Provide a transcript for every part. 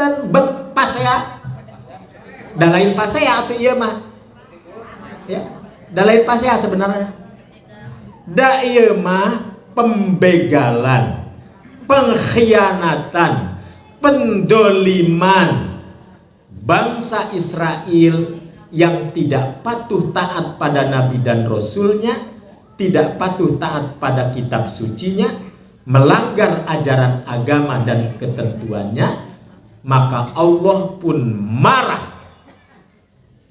sinten bet pasea. Da lain pasea atuh ieu mah. Ya, da lain pasea sebenarnya. Da ieu mah pembegalan, pengkhianatan, pendoliman bangsa Israel yang tidak patuh taat pada Nabi dan Rasulnya, tidak patuh taat pada kitab sucinya, melanggar ajaran agama dan ketentuannya, maka Allah pun marah.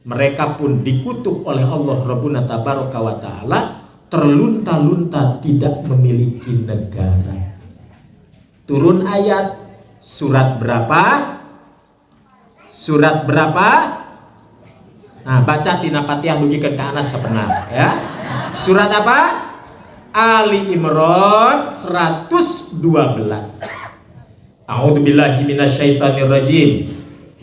Mereka pun dikutuk oleh Allah Rabbuna Tabaraka wa Ta'ala, terlunta-lunta tidak memiliki negara. Turun ayat surat berapa? Surat berapa? Nah, baca tina Fatihah dugikeun ka Anas kepenak ya. Surat apa? Ali Imran 112. A'udzubillahi minasyaitonirrajim.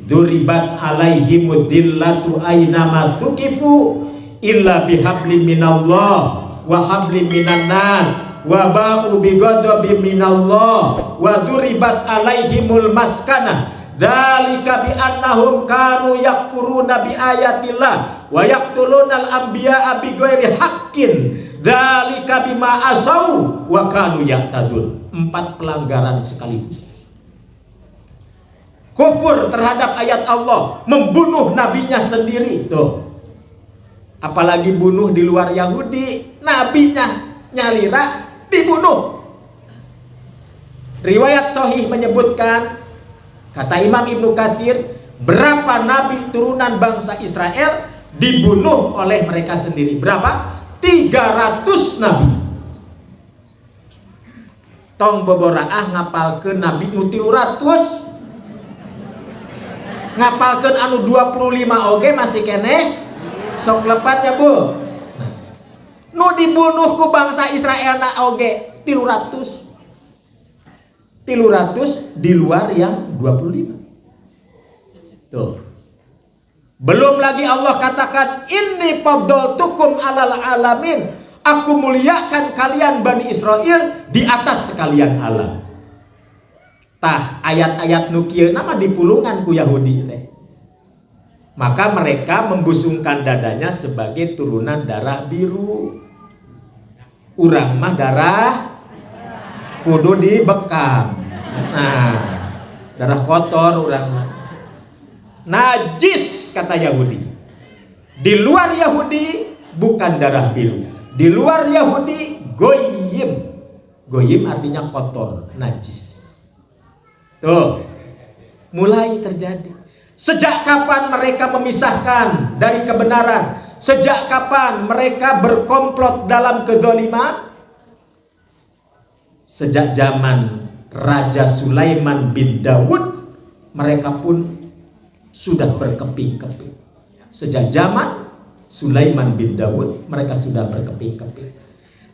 Duribat alaihimud dillatu aynama thuqifu illa bihablim minallah wa hablim minan nas wa ba'u bighadabin minallah wa duribat alaihimul maskanah dzalika bi annahum kanu yakfuruna bi ayatillah wa yaqtulunal anbiya'a bighairi haqqin dzalika bima asau wa kanu ya'tadun. 4 pelanggaran sekaligus. Kufur terhadap ayat Allah, membunuh nabinya sendiri tuh. Apalagi bunuh di luar Yahudi, nabinya nyalira dibunuh. Riwayat sahih menyebutkan, kata Imam Ibnu Katsir, berapa nabi turunan bangsa Israel dibunuh oleh mereka sendiri? Berapa? 300 nabi. Tong boboraah ngapalkeun nabi nu 300. Ngapalkeun anu 25 oge masih keneh sok lepatnya Bu. Nu dibunuh ku bangsa Israel na oge 300 di luar yang 25. Tuh. Belum lagi Allah katakan inni faddaltukum alal alamin. Aku muliakan kalian Bani Israel di atas sekalian alam. Tah ayat-ayat nu kieu nama dipulungan ku Yahudi teh. Maka mereka membusungkan dadanya sebagai turunan darah biru. Urang mah darah kudu dibekam. Nah, darah kotor urang mah najis kata Yahudi. Di luar Yahudi bukan darah biru. Di luar Yahudi goyim. Goyim artinya kotor, najis. Tuh, mulai terjadi. Sejak kapan mereka memisahkan dari kebenaran? Sejak kapan mereka berkomplot dalam kezaliman? Sejak zaman Raja Sulaiman bin Daud, mereka pun sudah berkeping-keping. Sejak zaman Sulaiman bin Daud, mereka sudah berkeping-keping.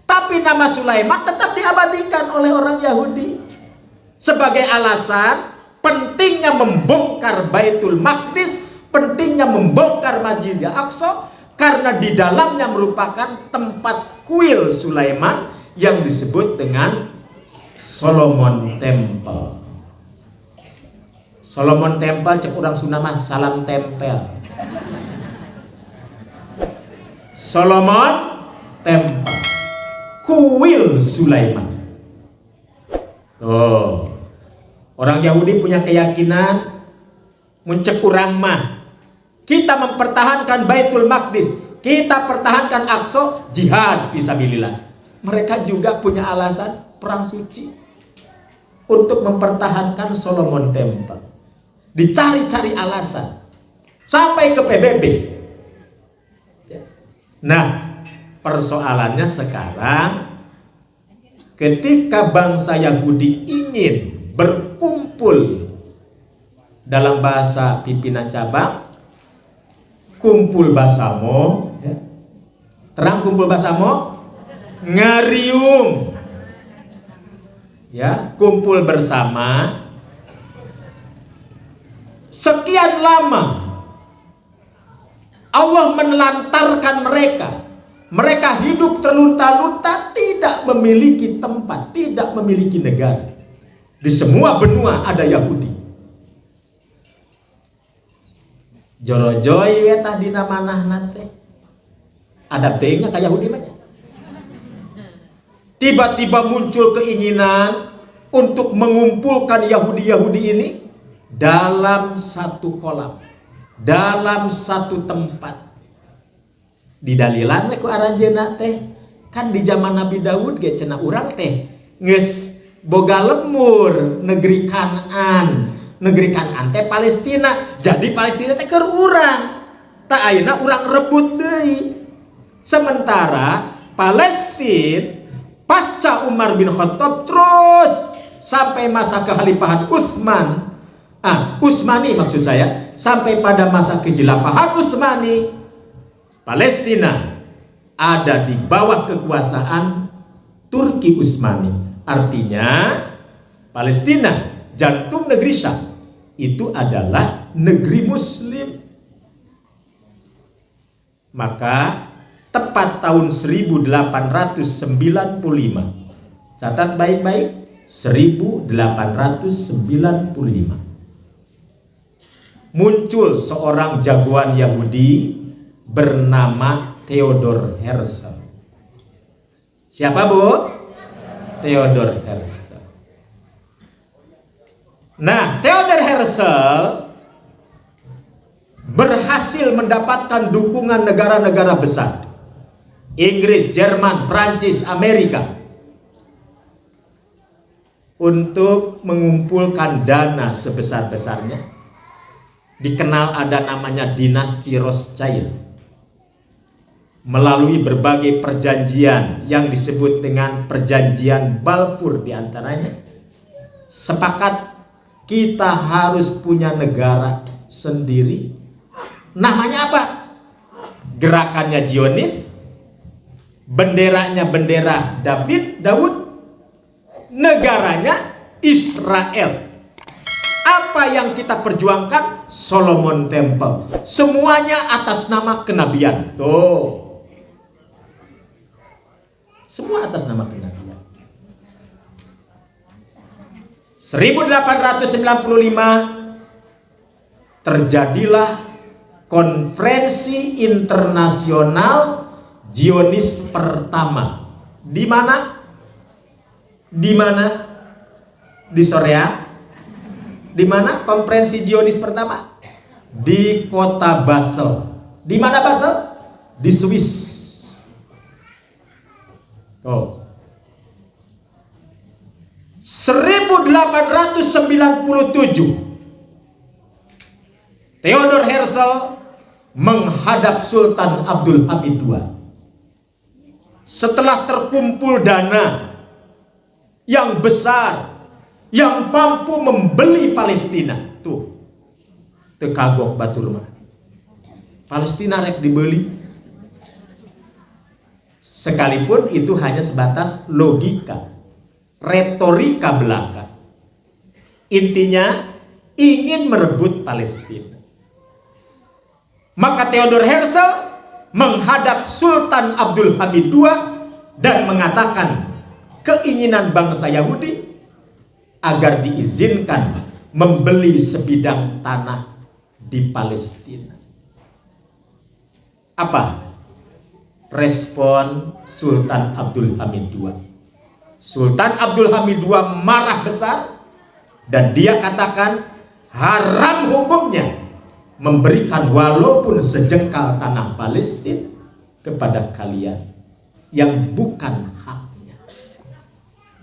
Tapi nama Sulaiman tetap diabadikan oleh orang Yahudi sebagai alasan pentingnya membongkar Baitul Maqdis, pentingnya membongkar Masjidil Aqsa, karena di dalamnya merupakan tempat kuil Sulaiman yang disebut dengan Solomon Temple. Solomon Temple cek urang Sunda mah salam tempel. Solomon Temple, kuil Sulaiman. Tuh. Orang Yahudi punya keyakinan muncek urang mah kita mempertahankan Baitul Maqdis, kita pertahankan Aqsa, jihad fisabilillah. Mereka juga punya alasan perang suci untuk mempertahankan Solomon Temple. Dicari-cari alasan sampai ke PBB. Nah, persoalannya sekarang ketika bangsa Yahudi ingin berkumpul, dalam bahasa pimpinan cabang kumpul basamo ya. Terang kumpul basamo ngariung ya, kumpul bersama sekian lama. Allah menelantarkan mereka hidup terlunta-lunta, tidak memiliki tempat, tidak memiliki negara. Di semua benua ada Yahudi. Jorojoy wetah dina manahna teh. Ada teuingna ka Yahudi mah. Tiba-tiba muncul keinginan untuk mengumpulkan Yahudi-Yahudi ini dalam satu kolam, dalam satu tempat. Didalilan we ku aranjeunna teh, kan di zaman Nabi Daud ge cenah urang teh geus boga lemur negeri Kanaan. Negeri Kanaan teh Palestina. Jadi Palestina teh keur urang. Tak ayeuna urang rebut deui. Sementara Palestina pasca Umar bin Khattab terus sampai masa kekhalifahan Utsman. Utsmani maksud saya, sampai pada masa kekhilafahan Utsmani, Palestina ada di bawah kekuasaan Turki Utsmani. Artinya Palestina, jantung negeri Syam, itu adalah negeri Muslim. Maka tepat tahun 1895, catat baik-baik, 1895, muncul seorang jagoan Yahudi bernama Theodor Herzl. Siapa, Bu? Theodor Herzl. Nah, Theodor Herzl berhasil mendapatkan dukungan negara-negara besar. Inggris, Jerman, Prancis, Amerika untuk mengumpulkan dana sebesar-besarnya. Dikenal ada namanya dinasti Rothschild. Melalui berbagai perjanjian yang disebut dengan perjanjian Balfour diantaranya, sepakat kita harus punya negara sendiri. Namanya apa? Gerakannya Zionis, benderanya bendera Daud, negaranya Israel. Apa yang kita perjuangkan? Solomon Temple. Semuanya atas nama kenabian. Tuh. Semua atas nama kenabian. 1895 terjadilah konferensi internasional Zionis pertama. Di mana? Di mana? Di Korea. Di mana konferensi Zionis pertama? Di kota Basel. Di mana Basel? Di Swiss. Oh. 1897 Theodor Herzl menghadap Sultan Abdul Hamid II. Setelah terkumpul dana yang besar yang mampu membeli Palestina, tuh tekagok batur mah. Palestina rek dibeli, sekalipun itu hanya sebatas logika, retorika belaka. Intinya ingin merebut Palestina. Maka Theodor Herzl menghadap Sultan Abdul Hamid II dan mengatakan keinginan bangsa Yahudi agar diizinkan membeli sebidang tanah di Palestina. Apa respon Sultan Abdul Hamid II? Sultan Abdul Hamid II marah besar dan dia katakan haram hukumnya memberikan walaupun sejengkal tanah Palestina kepada kalian yang bukan haknya.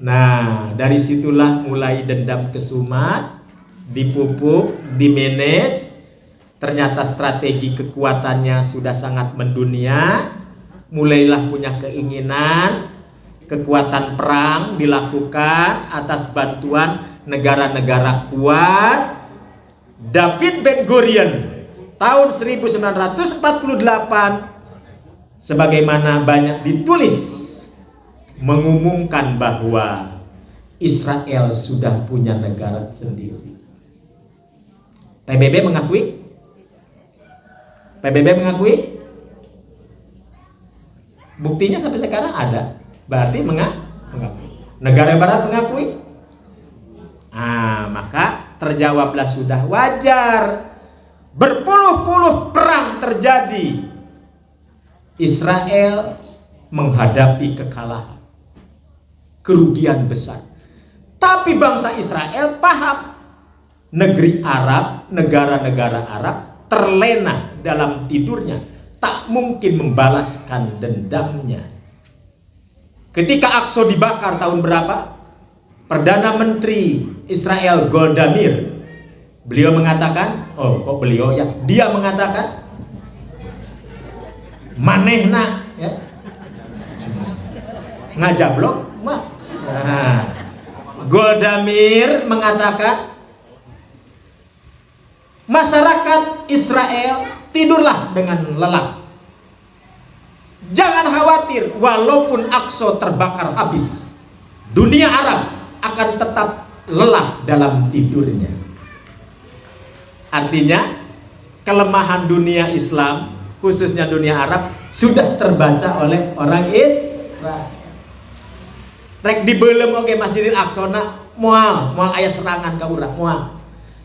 Nah, dari situlah mulai dendam kesumat, dipupuk, dimanage. Ternyata strategi kekuatannya sudah sangat mendunia. Mulailah punya keinginan, kekuatan perang dilakukan atas bantuan negara-negara kuat. David Ben Gurion tahun 1948, sebagaimana banyak ditulis, mengumumkan bahwa Israel sudah punya negara sendiri. PBB mengakui? PBB mengakui? Buktinya sampai sekarang ada. Berarti mengakui. Negara Barat mengakui? Maka terjawablah sudah wajar Berpuluh-puluh perang terjadi. Israel menghadapi kekalahan, kerugian besar. Tapi bangsa Israel paham, negeri Arab, negara-negara Arab terlena dalam tidurnya, tak mungkin membalaskan dendamnya. Ketika Aqsa dibakar tahun berapa? Perdana Menteri Israel Golda Meir, beliau mengatakan, dia mengatakan, manehna ya, ngajablok mah. Golda Meir mengatakan, masyarakat Israel tidurlah dengan lelap. Jangan khawatir, walaupun Aqsa terbakar habis, dunia Arab akan tetap lelap dalam tidurnya. Artinya, kelemahan dunia Islam, khususnya dunia Arab, sudah terbaca oleh orang Israel. Rek dibelem oke Masjidil Aqsa moal aya serangan ka urang moal.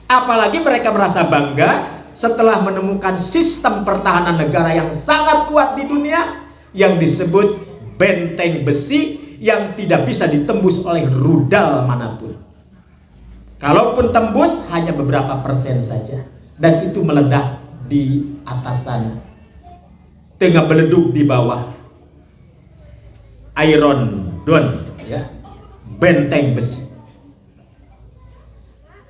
Apalagi mereka merasa bangga setelah menemukan sistem pertahanan negara yang sangat kuat di dunia yang disebut benteng besi yang tidak bisa ditembus oleh rudal manapun. Kalaupun tembus hanya beberapa persen saja, dan itu meledak di atas sana, tengah beleduk di bawah. Iron Dome ya, benteng besi.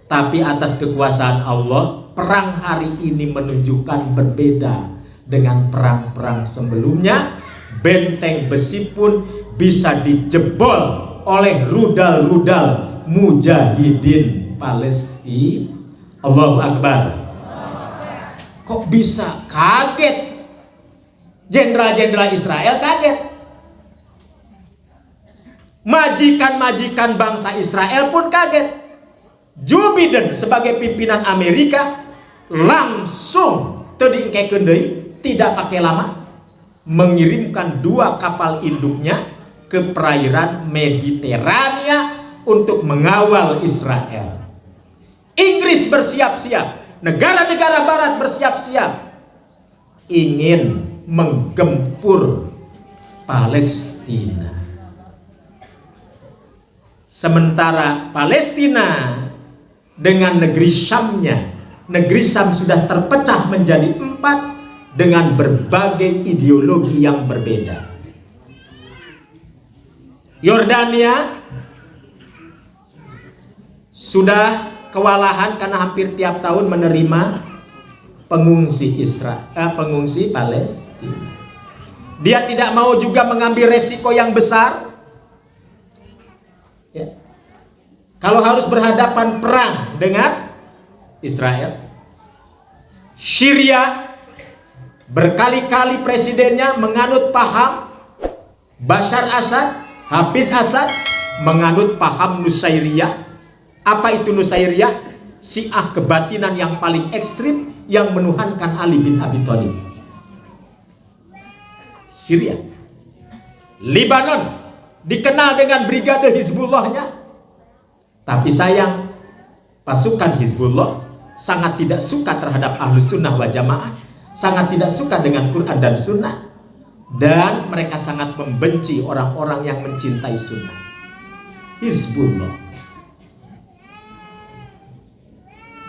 Tapi atas kekuasaan Allah, perang hari ini menunjukkan berbeda dengan perang-perang sebelumnya. Benteng besi pun bisa dijebol oleh rudal-rudal mujahidin Palestina. Allahu Akbar. Kok bisa? Kaget. Jenderal-jenderal Israel kaget. Majikan-majikan bangsa Israel pun kaget. Joe Biden sebagai pimpinan Amerika langsung terdingkeun deui, tidak pakai lama, mengirimkan 2 kapal induknya ke perairan Mediterania untuk mengawal Israel. Inggris bersiap-siap, negara-negara barat bersiap-siap ingin menggempur Palestina. Sementara Palestina dengan negeri Syamnya, negeri Syam sudah terpecah menjadi 4 dengan berbagai ideologi yang berbeda. Yordania sudah kewalahan karena hampir tiap tahun menerima pengungsi pengungsi Palestina. Dia tidak mau juga mengambil resiko yang besar. Ya. Kalau harus berhadapan perang dengan Israel. Syria berkali-kali presidennya menganut paham Bashar Assad, Hafid Assad menganut paham Nusairiyah. Apa itu Nusairiyah? Syiah kebatinan yang paling ekstrim yang menuhankan Ali bin Abi Thalib. Syria. Lebanon dikenal dengan brigade Hizbullahnya. Tapi sayang, pasukan Hizbullah sangat tidak suka terhadap Ahlus Sunnah wal Jamaah, sangat tidak suka dengan Quran dan Sunnah, dan mereka sangat membenci orang-orang yang mencintai Sunnah. Hizbullah.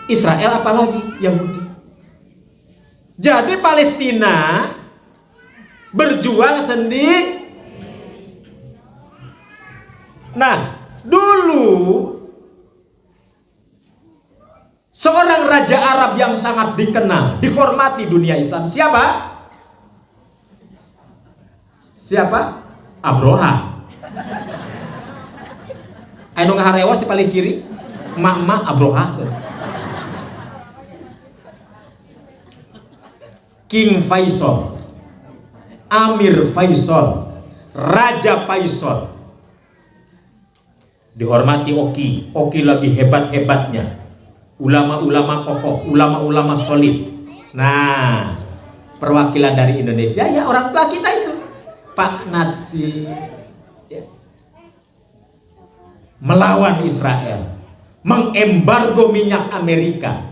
Israel apalagi Yahudi. Jadi Palestina berjuang sendiri. Nah, dulu seorang raja Arab yang sangat dikenal, dihormati dunia Islam. Siapa? Siapa? Abroha. Anu ngaharewas di paling kiri, emak-emak Abroha. King Faisal, Amir Faisal, Raja Faisal. Dihormati Oki lagi hebat-hebatnya. Ulama-ulama kokoh, ulama-ulama solid. Nah, perwakilan dari Indonesia ya orang tua kita itu, Pak Natsir, ya. Melawan Israel, mengembargo minyak Amerika.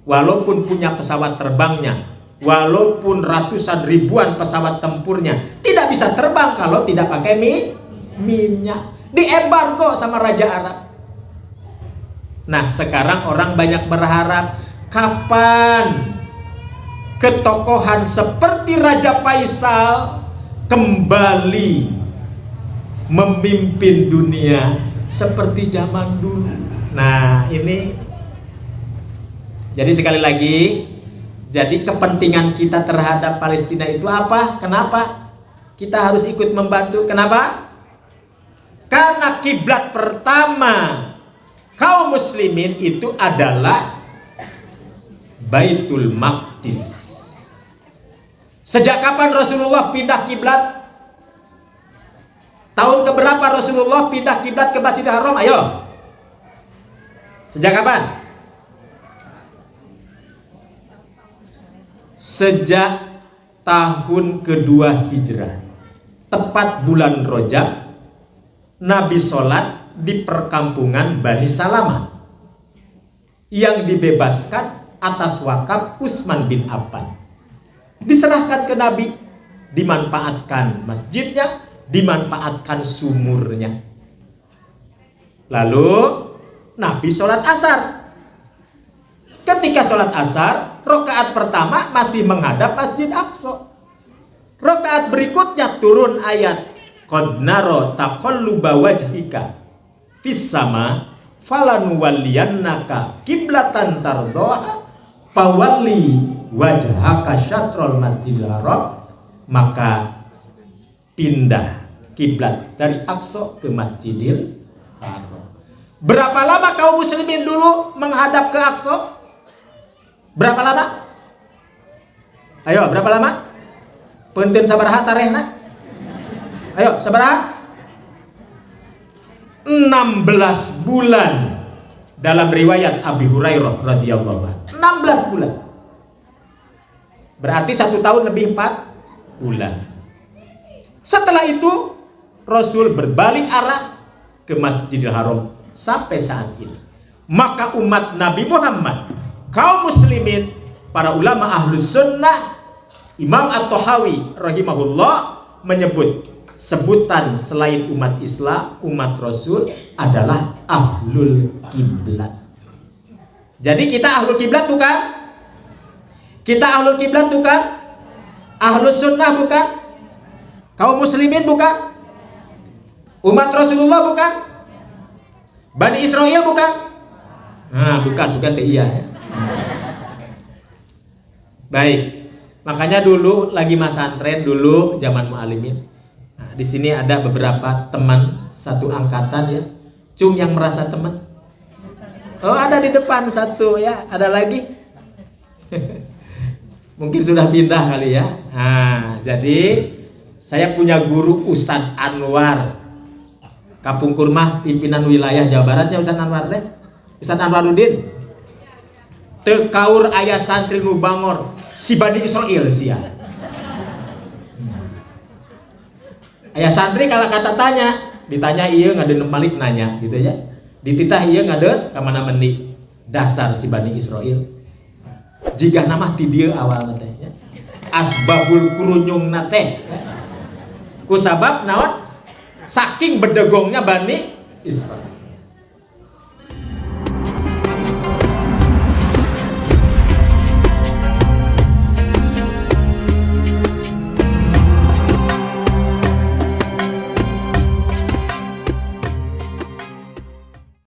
walaupun punya pesawat terbangnya, walaupun ratusan ribuan pesawat tempurnya, tidak bisa terbang kalau tidak pakai minyak. Diembargo sama Raja Arab. Nah, sekarang orang banyak berharap kapan ketokohan seperti Raja Faisal kembali memimpin dunia seperti zaman dulu. Nah, ini jadi sekali lagi, jadi kepentingan kita terhadap Palestina itu apa? Kenapa kita harus ikut membantu? Kenapa? Karena kiblat pertama kaum muslimin itu adalah Baitul Maqdis. Sejak kapan Rasulullah pindah kiblat? Tahun keberapa Rasulullah pindah kiblat ke Masjidil Haram? Ayo. Sejak kapan? Sejak tahun kedua Hijrah. Tepat bulan Rajab, Nabi sholat di perkampungan Bani Salamah yang dibebaskan atas wakaf Utsman bin Affan. Diserahkan ke Nabi, dimanfaatkan masjidnya, dimanfaatkan sumurnya. Lalu Nabi sholat asar. Ketika sholat asar, rakaat pertama masih menghadap Masjid Aqsa. Rakaat berikutnya turun ayat qad nara taqalluba wajhika fis sama falanuwalliyannaka kiblatan tardhaha fawalli wajhaka syatrul Masjidil Haram. Maka pindah kiblat dari Aqsa ke Masjidil Haram. Berapa lama kaum muslimin dulu menghadap ke Aqsa? Berapa lama? Ayo, berapa lama? Pentin sabaraha tarehna? Ayo, sabaraha? 16 bulan. Dalam riwayat Abi Hurairah radhiyallahu anhu, 16 bulan. Berarti 1 tahun lebih 4 bulan. Setelah itu Rasul berbalik arah ke Masjidil Haram sampai saat ini. Maka umat Nabi Muhammad, kaum muslimin, para ulama ahlus sunnah, Imam At-Tahawi rahimahullah menyebut sebutan selain umat Islam, umat Rasul adalah ahlul kiblat. Jadi kita ahlul kiblat bukan? Kita ahlul kiblat bukan? Ahlus sunnah bukan? Kaum muslimin bukan? Umat Rasulullah bukan? Bani Israel bukan? Nah, bukan, suka iya ya. Baik. Makanya dulu lagi masa antren dulu zaman mu'alimin. Nah, di sini ada beberapa teman satu angkatan ya. Cung yang merasa teman. Oh, ada di depan satu ya, ada lagi. Mungkin sudah pindah kali ya. Nah, jadi saya punya guru Ustadz Anwar. Kapung Kurmah, pimpinan wilayah Jawa Baratnya Ustadz Anwar teh. Ustadz Anwaruddin. Tekaur ayah santri nu bangor si Bani Israel sia. Ayah santri kalau kata tanya, ditanya iya ngadeun balik nanya gitu ya. Dititah iya ngadeun ka mana mendi dasar si Bani Israel. Jika nama ti dieu awalna teh ya. Asbabul kurunyungna teh. Ku sabab naon? Saking bedegongnya Bani Israel.